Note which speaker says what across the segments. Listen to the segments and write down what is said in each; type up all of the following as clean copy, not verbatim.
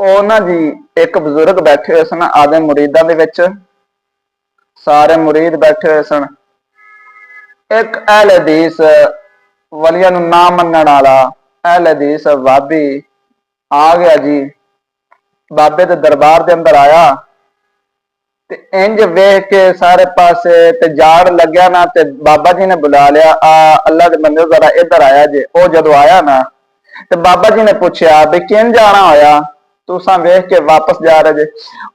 Speaker 1: ਉਹ ਨਾ ਜੀ ਇੱਕ ਬਜ਼ੁਰਗ ਬੈਠੇ ਹੋਏ ਸਨ ਆਦੇ ਮੁਰੀਦਾਂ ਦੇ ਵਿੱਚ। ਸਾਰੇ ਮੁਰੀਦ ਬੈਠੇ ਹੋਏ ਸਨ। ਇੱਕ ਅਹਿਲ ਹਦੀਸ ਵਲੀਆਂ ਨੂੰ ਨਾ ਮੰਨਣ ਵਾਲਾ ਅਹਿਲ ਹਦੀਸ ਵਾਬੀ ਆ ਗਿਆ ਜੀ, ਬਾਬੇ ਦੇ ਦਰਬਾਰ ਦੇ ਅੰਦਰ ਆਇਆ ਤੇ ਇੰਜ ਵੇਖ ਕੇ ਸਾਰੇ ਪਾਸੇ ਤੇ ਜਾੜ ਲੱਗਿਆ ਨਾ, ਤੇ ਬਾਬਾ ਜੀ ਨੇ ਬੁਲਾ ਲਿਆ, ਆ ਅੱਲਾ ਦੇ ਬੰਦੇ ਜ਼ਰਾ ਇੱਧਰ ਆਇਆ ਜੇ। ਉਹ ਜਦੋਂ ਆਇਆ ਨਾ ਤੇ ਬਾਬਾ ਜੀ ਨੇ ਪੁੱਛਿਆ ਵੀ ਕਿੰਝ ਜਾਣਾ ਹੋਇਆ, ਤੁਸੀਂ ਵੇਖ ਕੇ ਵਾਪਸ ਜਾ ਰਹੇ ਜੇ?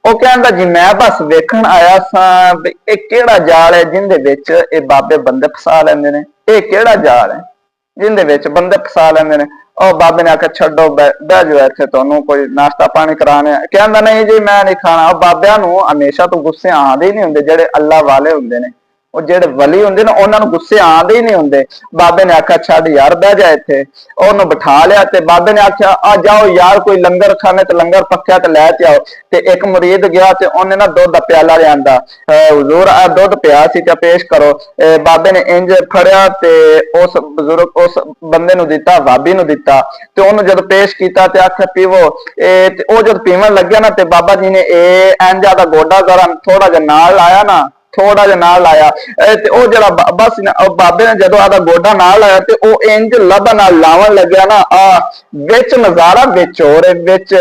Speaker 1: ਉਹ ਕਹਿੰਦਾ ਜੀ ਮੈਂ ਬਸ ਵੇਖਣ ਆਇਆ ਸਾਂ ਵੀ ਇਹ ਕਿਹੜਾ ਜਾਲ ਹੈ ਜਿੰਦੇ ਵਿੱਚ ਇਹ ਬਾਬੇ ਬੰਦੇ ਫਸਾ ਲੈਂਦੇ ਨੇ, ਇਹ ਕਿਹੜਾ ਜਾਲ ਹੈ ਜਿੰਦੇ ਵਿੱਚ ਬੰਦੇ ਫਸਾ ਲੈਂਦੇ ਨੇ। ਉਹ ਬਾਬੇ ਨੇ ਆਖਿਆ ਛੱਡੋ, ਬਹਿ ਜਾਓ ਇੱਥੇ, ਤੁਹਾਨੂੰ ਕੋਈ ਨਾਸ਼ਤਾ ਪਾਣੀ ਕਰਾਣੇ। ਕਹਿੰਦਾ ਨਹੀਂ ਜੀ ਮੈਂ ਨਹੀਂ ਖਾਣਾ। ਉਹ ਬਾਬਿਆਂ ਨੂੰ ਹਮੇਸ਼ਾ ਤੋਂ ਗੁੱਸੇ ਆਉਂਦੇ ਹੀ ਨਹੀਂ ਹੁੰਦੇ, ਜਿਹੜੇ ਅੱਲਾ ਵਾਲੇ ਹੁੰਦੇ ਨੇ, ਉਹ ਜਿਹੜੇ ਵਲੀ ਹੁੰਦੇ ਨੇ ਉਹਨਾਂ ਨੂੰ ਗੁੱਸੇ ਆਉਂਦੇ ਹੀ ਨਹੀਂ ਹੁੰਦੇ। ਬਾਬੇ ਨੇ ਆਖਿਆ ਛੱਡ ਯਾਰ, ਬਹਿ ਜਾ ਇੱਥੇ। ਉਹਨੂੰ ਬਿਠਾ ਲਿਆ ਤੇ ਬਾਬੇ ਨੇ ਆਖਿਆ ਆ ਜਾਓ ਯਾਰ, ਕੋਈ ਲੰਗਰ ਖਾਣੇ ਤੇ ਲੰਗਰ ਪੱਕਿਆ ਤੇ ਲੈ ਕੇ ਆਓ। ਤੇ ਇੱਕ ਮੁਰੀਦ ਗਿਆ ਤੇ ਉਹਨੇ ਨਾ ਦੁੱਧ ਦਾ ਪਿਆਲਾ ਲਿਆਂਦਾ। ਹੁਜ਼ੂਰ ਆ ਦੁੱਧ ਪਿਆ ਸੀ ਤੇ ਪੇਸ਼ ਕਰੋ। ਬਾਬੇ ਨੇ ਇੰਜ ਫੜਿਆ ਤੇ ਉਸ ਬਜ਼ੁਰਗ ਉਸ ਬੰਦੇ ਨੂੰ ਦਿੱਤਾ, ਵਾਬੀ ਨੂੰ ਦਿੱਤਾ, ਤੇ ਉਹਨੂੰ ਜਦੋਂ ਪੇਸ਼ ਕੀਤਾ ਤੇ ਆਖਿਆ ਪੀਵੋ। ਤੇ ਉਹ ਜਦ ਪੀਵਣ ਲੱਗਿਆ ਨਾ ਤੇ ਬਾਬਾ ਜੀ ਨੇ ਇਹ ਇੰਜ ਦਾ ਗੋਡਾ ਜ਼ਰਾ ਥੋੜਾ ਜਿਹਾ ਨਾਲ ਲਾਇਆ ਨਾ, ਥੋੜਾ ਜਿਹਾ ਨਾਲ ਲਾਇਆ ਤੇ ਉਹ ਜਿਹੜਾ ਬਾਬਾ ਸੀ ਨਾ, ਬਾਬੇ ਨੇ ਜਦੋਂ ਆਦਾ ਗੋਡਾ ਨਾਲ ਲਾਇਆ ਤੇ ਉਹ ਇੰਜ ਲੱਭਾ ਨਾਲ ਲਾਵਣ ਲੱਗਿਆ ਨਾ, ਆ ਵਿੱਚ ਨਜ਼ਾਰਾ ਵਿੱਚ ਹੋ ਰਿਹਾ, ਵਿੱਚ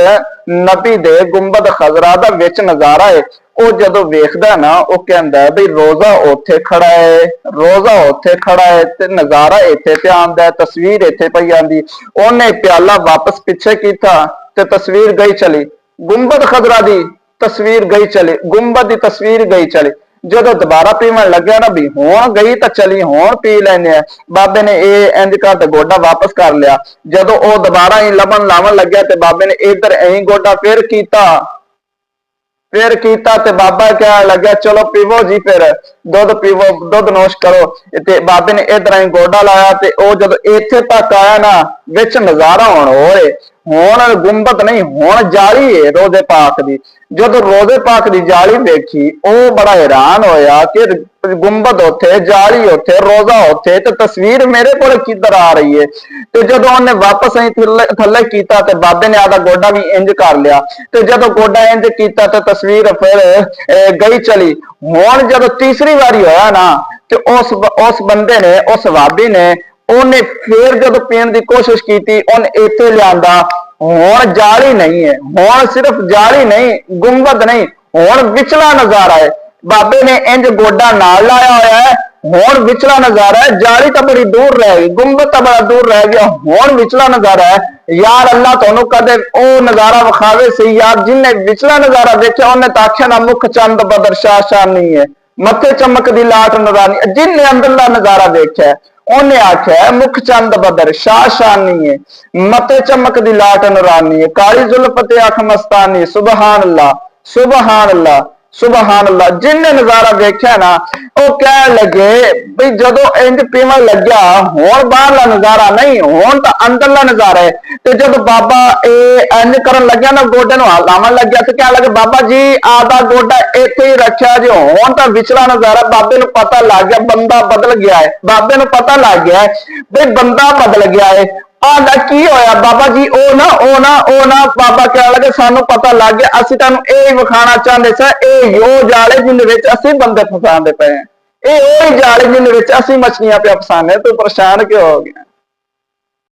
Speaker 1: ਨਬੀ ਦੇ ਗੁੰਬਦ ਖਜ਼ਰਾ ਦਾ ਵਿੱਚ ਨਜ਼ਾਰਾ ਹੈ। ਉਹ ਜਦੋਂ ਵੇਖਦਾ ਨਾ ਉਹ ਕਹਿੰਦਾ ਬਈ ਰੋਜ਼ਾ ਉੱਥੇ ਖੜਾ ਹੈ, ਰੋਜ਼ਾ ਉੱਥੇ ਖੜਾ ਹੈ ਤੇ ਨਜ਼ਾਰਾ ਇੱਥੇ ਤੇ ਆਉਂਦਾ, ਤਸਵੀਰ ਇੱਥੇ ਪਈ ਆਂਦੀ। ਉਹਨੇ ਪਿਆਲਾ ਵਾਪਸ ਪਿੱਛੇ ਕੀਤਾ ਤੇ ਤਸਵੀਰ ਗਈ ਚਲੀ, ਗੁੰਬਦ ਖਜ਼ਰਾ ਦੀ ਤਸਵੀਰ ਗਈ ਚਲੀ, ਗੁੰਬਦ ਦੀ ਤਸਵੀਰ ਗਈ ਚਲੀ। ਜਦੋਂ ਦੁਬਾਰਾ ਪੀਵਣ ਲੱਗਿਆ ਨਾ ਵੀ ਹੁਣ ਗਈ ਤਾਂ ਚਲੀ, ਹੁਣ ਪੀ ਲੈਨੇ ਆ। ਬਾਬੇ ਨੇ ਇਹ ਇੰਜ ਕਰ ਤੇ ਗੋਡਾ ਵਾਪਸ ਕਰ ਲਿਆ। ਜਦੋਂ ਉਹ ਦੁਬਾਰਾ ਹੀ ਲੱਭਣ ਲਾਵਣ ਲੱਗਿਆ ਤੇ ਬਾਬੇ ਨੇ ਇਧਰ ਐਂ ਗੋਡਾ ਫੇਰ ਕੀਤਾ ਤੇ ਬਾਬਾ ਕਹਿਣ ਲੱਗਿਆ ਚਲੋ ਪੀਵੋ ਜੀ, ਫਿਰ ਦੁੱਧ ਪੀਵੋ, ਦੁੱਧ ਨੋਸ਼ ਕਰੋ। ਤੇ ਬਾਬੇ ਨੇ ਇਧਰ ਹੀ ਗੋਡਾ ਲਾਇਆ ਤੇ ਉਹ ਜਦੋਂ ਇੱਥੇ ਤੱਕ ਆਇਆ ਨਾ ਵਿੱਚ ਨਜ਼ਾਰਾ ਹੁਣ ਹੋਏ, ਹੁਣ ਗੁੰਬਦ ਨਹੀਂ ਹੁਣ ਜਾਲੀ ਹੈ ਰੋਜ਼ੇ ਪਾਕ ਦੀ। ਜਦੋਂ ਰੋਜ਼ੇ ਪਾਕ ਦੀ ਜਾਲੀ ਵੇਖੀ ਉਹ ਬੜਾ ਹੈਰਾਨ ਹੋਇਆ ਕਿ ਗੁੰਬਦ ਉੱਥੇ, ਜਾਲੀ ਉੱਥੇ, ਰੋਜ਼ਾ ਉੱਥੇ, ਤੇ ਤਸਵੀਰ ਮੇਰੇ ਕੋਲ ਕਿੱਧਰ ਆ ਰਹੀ ਹੈ। ਤੇ ਜਦੋਂ ਉਹਨੇ ਵਾਪਸ ਹੀ ਥੱਲੇ ਕੀਤਾ ਤੇ ਬਾਬੇ ਨੇ ਆਦਾ ਗੋਡਾ ਵੀ ਇੰਜ ਕਰ ਲਿਆ। ਤੇ ਜਦੋਂ ਗੋਡਾ ਇੰਜ ਕੀਤਾ ਤੇ ਤਸਵੀਰ ਫਿਰ ਗਈ ਚਲੀ। ਹੁਣ ਜਦੋਂ ਤੀਸਰੀ ਵਾਰੀ ਹੋਇਆ ਨਾ ਤੇ ਉਸ ਬੰਦੇ ਨੇ, ਉਸ ਵਾਬੀ ਨੇ, ਉਹਨੇ ਫੇਰ ਜਦੋਂ ਪੀਣ ਦੀ ਕੋਸ਼ਿਸ਼ ਕੀਤੀ, ਉਹਨੇ ਇੱਥੇ ਲਿਆਂਦਾ। ਹੁਣ ਜਾਲੀ ਨਹੀਂ ਹੈ, ਹੁਣ ਸਿਰਫ ਜਾਲੀ ਨਹੀਂ, ਗੁੰਬਦ ਨਹੀਂ, ਹੁਣ ਵਿਚਲਾ ਨਜ਼ਾਰਾ ਹੈ। ਬਾਬੇ ਨੇ ਇੰਜ ਗੋਡਾ ਨਾਲ ਲਾਇਆ ਹੋਇਆ ਹੈ, ਹੁਣ ਵਿਚਲਾ ਨਜ਼ਾਰਾ ਹੈ। ਜਾਲੀ ਤਾਂ ਬੜੀ ਦੂਰ ਰਹਿ ਗਈ, ਗੁੰਬਦ ਤਾਂ ਬੜਾ ਦੂਰ ਰਹਿ ਗਿਆ, ਹੁਣ ਵਿਚਲਾ ਨਜ਼ਾਰਾ ਹੈ। ਯਾਰ ਅੱਲਾ ਤੁਹਾਨੂੰ ਕਦੇ ਉਹ ਨਜ਼ਾਰਾ ਵਿਖਾਵੇ ਸਹੀ ਯਾਰ, ਜਿਹਨੇ ਵਿਚਲਾ ਨਜ਼ਾਰਾ ਦੇਖਿਆ ਉਹਨੇ ਤਾਂ ਆਖਿਆ ਨਾ ਮੁਖ ਚੰਦ ਬਦਰ ਸ਼ਾਹ ਨਹੀਂ ਹੈ, ਮੱਥੇ ਚਮਕਦੀ ਲਾਟ ਨੁਰਾਨੀ। ਜਿਹਨੇ ਅੰਦਰਲਾ ਨਜ਼ਾਰਾ ਦੇਖਿਆ ਉਹਨੇ ਆਖਿਆ ਮੁਖ ਚੰਦ ਬਦਰ ਸ਼ਾਨੀ ਹੈ, ਮੱਥੇ ਚਮਕਦੀ ਲਾਟ ਨੂਰਾਨੀ ਹੈ, ਕਾਲੀ ਜ਼ੁਲਫ ਤੇ ਅੱਖ ਮਸਤਾਨੀ। ਸੁਭਾਨ ਅੱਲਾ, ਸੁਭਾਨ ਅੱਲਾ, ਸੁਭਾਨ ਅੱਲਾ। ਜਿਹਨੇ ਨਜ਼ਾਰਾ ਵੇਖਿਆ ਨਾ ਉਹ ਕਹਿਣ ਲੱਗੇ ਬਈ ਜਦੋਂ ਇੰਜ ਪੀਵਣ ਲੱਗਿਆ ਹੁਣ ਬਾਹਰਲਾ ਨਜ਼ਾਰਾ ਨਹੀਂ, ਹੁਣ ਤਾਂ ਅੰਦਰਲਾ ਨਜ਼ਾਰਾ ਹੈ। ਤੇ ਜਦੋਂ ਬਾਬਾ ਇਹ ਇੰਜ ਕਰਨ ਲੱਗਿਆ ਨਾ, ਗੋਡੇ ਨੂੰ ਲਾਵਣ ਲੱਗਿਆ ਤੇ ਕਹਿਣ ਲੱਗੇ ਬਾਬਾ ਜੀ ਆਦਾ ਗੋਡਾ ਇੱਥੇ ਹੀ ਰੱਖਿਆ ਜੇ, ਹੁਣ ਤਾਂ ਵਿਚਲਾ ਨਜ਼ਾਰਾ। ਬਾਬੇ ਨੂੰ ਪਤਾ ਲੱਗ ਗਿਆ ਬੰਦਾ ਬਦਲ ਗਿਆ ਹੈ, ਬਾਬੇ ਨੂੰ ਪਤਾ ਲੱਗ ਗਿਆ ਬਈ ਬੰਦਾ ਬਦਲ ਗਿਆ ਹੈ। ਆਂਦਾ ਕੀ ਹੋਇਆ ਬਾਬਾ ਜੀ? ਉਹ ਨਾ ਬਾਬਾ ਕਹਿਣ ਲੱਗੇ ਸਾਨੂੰ ਪਤਾ ਲੱਗ ਗਿਆ, ਅਸੀਂ ਤੁਹਾਨੂੰ ਇਹ ਹੀ ਵਿਖਾਣਾ ਚਾਹੁੰਦੇ ਸਾਂ, ਇਹ ਉਹ ਜਾਲੇ ਜਿਹਦੇ ਵਿੱਚ ਅਸੀਂ ਬੰਦੇ ਫਸਾਉਂਦੇ ਪਏ ਹਾਂ, ਇਹ ਉਹ ਹੀ ਜਾਲੇ ਜਿਹਦੇ ਵਿੱਚ ਅਸੀਂ ਮਛਲੀਆਂ ਪਿਆ ਫਸਾਉਂਦੇ। ਤੂੰ ਪਰੇਸ਼ਾਨ ਕਿਉਂ ਹੋ ਗਿਆ?